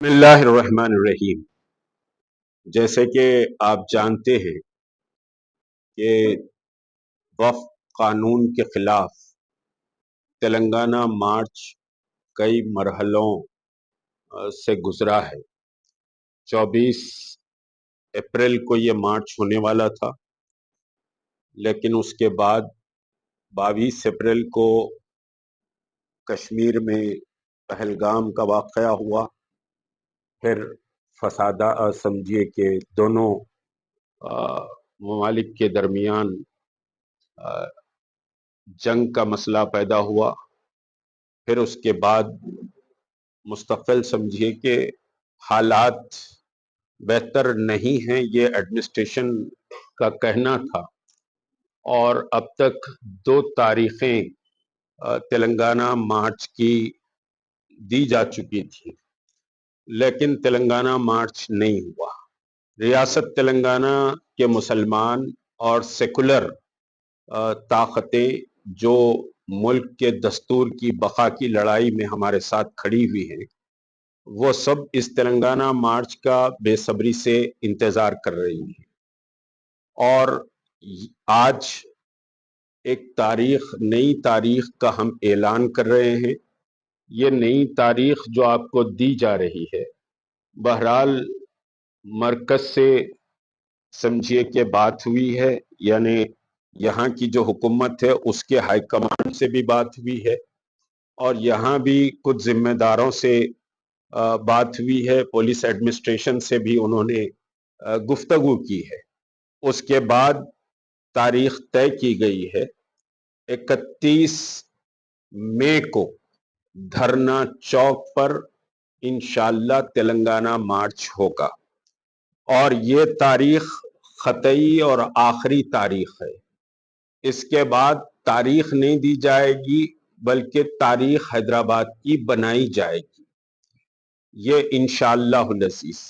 بسم اللہ الرحمن الرحیم۔ جیسے کہ آپ جانتے ہیں کہ وفق قانون کے خلاف تلنگانہ مارچ کئی مرحلوں سے گزرا ہے۔ 24 اپریل کو یہ مارچ ہونے والا تھا، لیکن اس کے بعد 22 اپریل کو کشمیر میں پہلگام کا واقعہ ہوا۔ پھر سمجھیے کہ دونوں ممالک کے درمیان جنگ کا مسئلہ پیدا ہوا۔ پھر اس کے بعد مستقل سمجھیے کہ حالات بہتر نہیں ہیں، یہ ایڈمنسٹریشن کا کہنا تھا، اور اب تک 2 تاریخیں تلنگانہ مارچ کی دی جا چکی تھی، لیکن تلنگانہ مارچ نہیں ہوا۔ ریاست تلنگانہ کے مسلمان اور سیکولر طاقتیں جو ملک کے دستور کی بقا کی لڑائی میں ہمارے ساتھ کھڑی ہوئی ہیں، وہ سب اس تلنگانہ مارچ کا بے صبری سے انتظار کر رہی ہیں۔ اور آج ایک نئی تاریخ کا ہم اعلان کر رہے ہیں۔ یہ نئی تاریخ جو آپ کو دی جا رہی ہے، بہرحال مرکز سے سمجھیے کہ بات ہوئی ہے، یعنی یہاں کی جو حکومت ہے اس کے ہائی کمانڈ سے بھی بات ہوئی ہے، اور یہاں بھی کچھ ذمہ داروں سے بات ہوئی ہے، پولیس ایڈمنسٹریشن سے بھی انہوں نے گفتگو کی ہے۔ اس کے بعد تاریخ طے کی گئی ہے 31 مئی کو دھرنا چوک پر انشاءاللہ تلنگانہ مارچ ہوگا، اور یہ تاریخ قطعی اور آخری تاریخ ہے۔ اس کے بعد تاریخ نہیں دی جائے گی، بلکہ تاریخ حیدرآباد کی بنائی جائے گی، یہ انشاءاللہ العزیز۔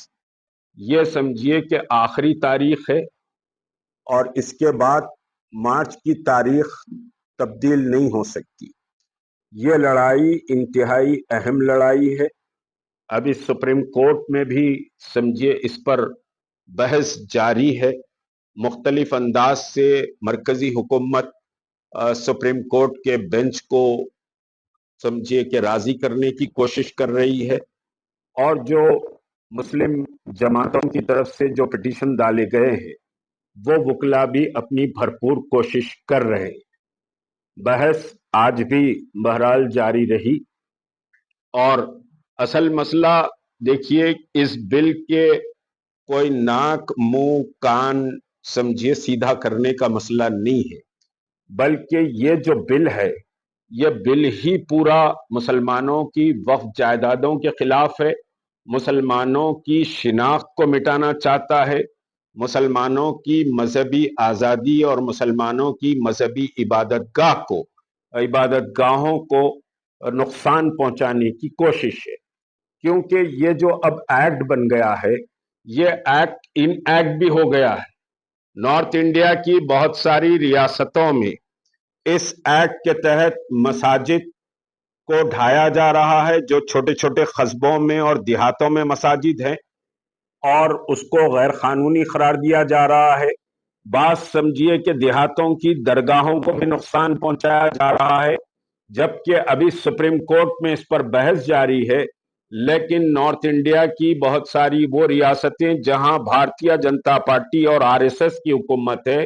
یہ سمجھیے کہ آخری تاریخ ہے، اور اس کے بعد مارچ کی تاریخ تبدیل نہیں ہو سکتی۔ یہ لڑائی انتہائی اہم لڑائی ہے۔ ابھی سپریم کورٹ میں بھی سمجھیے اس پر بحث جاری ہے۔ مختلف انداز سے مرکزی حکومت سپریم کورٹ کے بینچ کو سمجھیے کہ راضی کرنے کی کوشش کر رہی ہے، اور جو مسلم جماعتوں کی طرف سے جو پٹیشن ڈالے گئے ہیں، وہ وکلا بھی اپنی بھرپور کوشش کر رہے ہیں۔ بحث آج بھی بہرحال جاری رہی، اور اصل مسئلہ دیکھیے، اس بل کے کوئی ناک منہ کان سمجھیے سیدھا کرنے کا مسئلہ نہیں ہے، بلکہ یہ جو بل ہے، یہ بل ہی پورا مسلمانوں کی وقف جائیدادوں کے خلاف ہے، مسلمانوں کی شناخت کو مٹانا چاہتا ہے، مسلمانوں کی مذہبی آزادی اور مسلمانوں کی مذہبی عبادت گاہوں کو نقصان پہنچانے کی کوشش ہے۔ کیونکہ یہ جو اب ایکٹ بن گیا ہے، یہ ایکٹ ان ایکٹ بھی ہو گیا ہے۔ نارتھ انڈیا کی بہت ساری ریاستوں میں اس ایکٹ کے تحت مساجد کو ڈھایا جا رہا ہے، جو چھوٹے چھوٹے قصبوں میں اور دیہاتوں میں مساجد ہیں، اور اس کو غیر قانونی قرار دیا جا رہا ہے۔ بعض سمجھیے کہ دیہاتوں کی درگاہوں کو بھی نقصان پہنچایا جا رہا ہے، جبکہ ابھی سپریم کورٹ میں اس پر بحث جاری ہے۔ لیکن نارتھ انڈیا کی بہت ساری وہ ریاستیں جہاں بھارتیہ جنتا پارٹی اور RSS کی حکومت ہے،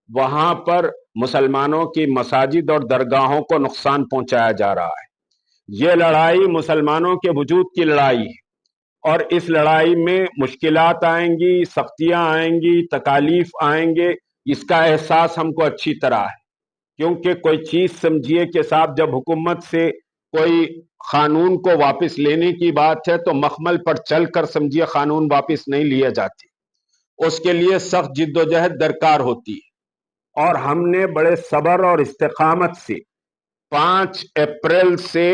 وہاں پر مسلمانوں کی مساجد اور درگاہوں کو نقصان پہنچایا جا رہا ہے۔ یہ لڑائی مسلمانوں کے وجود کی لڑائی ہے، اور اس لڑائی میں مشکلات آئیں گی، سختیاں آئیں گی، تکالیف آئیں گے، اس کا احساس ہم کو اچھی طرح ہے۔ کیونکہ کوئی چیز سمجھیے کہ صاحب جب حکومت سے کوئی قانون کو واپس لینے کی بات ہے، تو مخمل پر چل کر سمجھیے قانون واپس نہیں لیے جاتے، اس کے لیے سخت جد و جہد درکار ہوتی ہے۔ اور ہم نے بڑے صبر اور استقامت سے 5 اپریل سے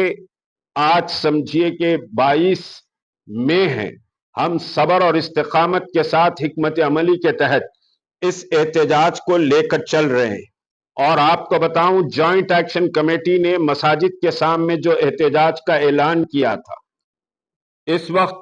آج سمجھیے کہ 22 مئی ہے، ہم صبر اور استقامت کے ساتھ حکمت عملی کے تحت اس احتجاج کو لے کر چل رہے ہیں۔ اور آپ کو بتاؤں، جوائنٹ ایکشن کمیٹی نے مساجد کے سامنے جو احتجاج کا اعلان کیا تھا، اس وقت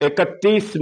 31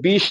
20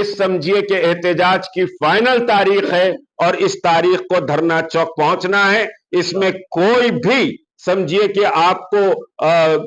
اس سمجھیے کہ احتجاج کی فائنل تاریخ ہے اور اس تاریخ کو دھرنا چوک پہنچنا ہے. اس میں کوئی بھی سمجھیے کہ آپ کو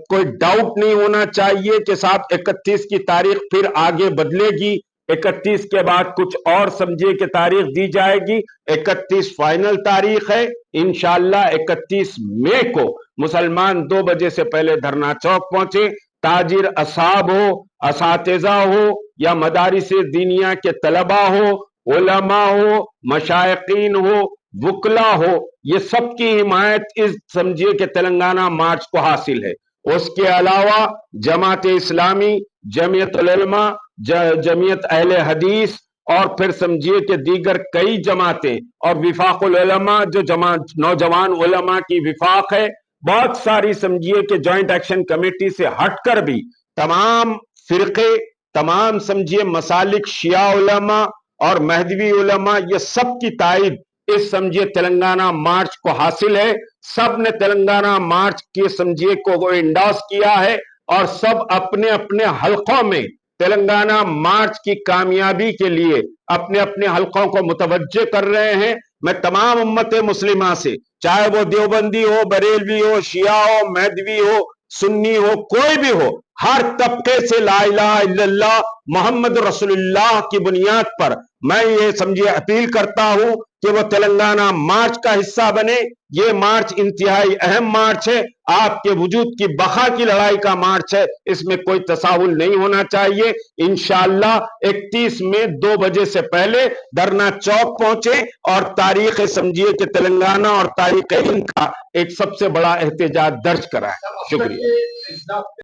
کوئی ڈاؤٹ نہیں ہونا چاہیے کہ صاحب 31 کی تاریخ پھر آگے بدلے گی, 31 کے بعد کچھ اور سمجھیے کہ تاریخ دی جائے گی. 31 فائنل تاریخ ہے. انشاءاللہ 31 مئی کو مسلمان 2 بجے سے پہلے دھرنا چوک پہنچے. تاجر اصحاب ہو, اساتذہ ہو یا مدارس دینیہ کے طلبہ ہو, علماء ہو, مشائقین ہو, وکلا ہو, یہ سب کی حمایت اس سمجھیے کہ تلنگانہ مارچ کو حاصل ہے. اس کے علاوہ جماعت اسلامی, جمعیت العلماء, جمعیت اہل حدیث اور پھر سمجھیے کہ دیگر کئی جماعتیں اور وفاق العلماء جو نوجوان علماء کی وفاق ہے, بہت ساری سمجھیے کہ جوائنٹ ایکشن کمیٹی سے ہٹ کر بھی تمام فرقے, تمام سمجھیے مسالک, شیعہ علماء اور مہدوی علماء, یہ سب کی تائید اس سمجھیے تلنگانہ مارچ کو حاصل ہے. سب نے تلنگانہ مارچ کی سمجھیے کو انڈورس کیا ہے اور سب اپنے اپنے حلقوں میں تلنگانہ مارچ کی کامیابی کے لیے اپنے اپنے حلقوں کو متوجہ کر رہے ہیں. میں تمام امت مسلمہ سے, چاہے وہ دیوبندی ہو, بریلوی ہو, شیعہ ہو, مہدوی ہو, سنی ہو, کوئی بھی ہو, ہر طبقے سے لا الہ الا اللہ محمد رسول اللہ کی بنیاد پر میں یہ سمجھے اپیل کرتا ہوں کہ وہ تلنگانہ مارچ کا حصہ بنے. یہ مارچ انتہائی اہم مارچ ہے, آپ کے وجود کی بقا کی لڑائی کا مارچ ہے, اس میں کوئی تساہل نہیں ہونا چاہیے. انشاءاللہ 31 میں 2 بجے سے پہلے دھرنا چوک پہنچے اور تاریخ سمجھیے کہ تلنگانہ اور تاریخ ہند کا ایک سب سے بڑا احتجاج درج کرائے. شکریہ.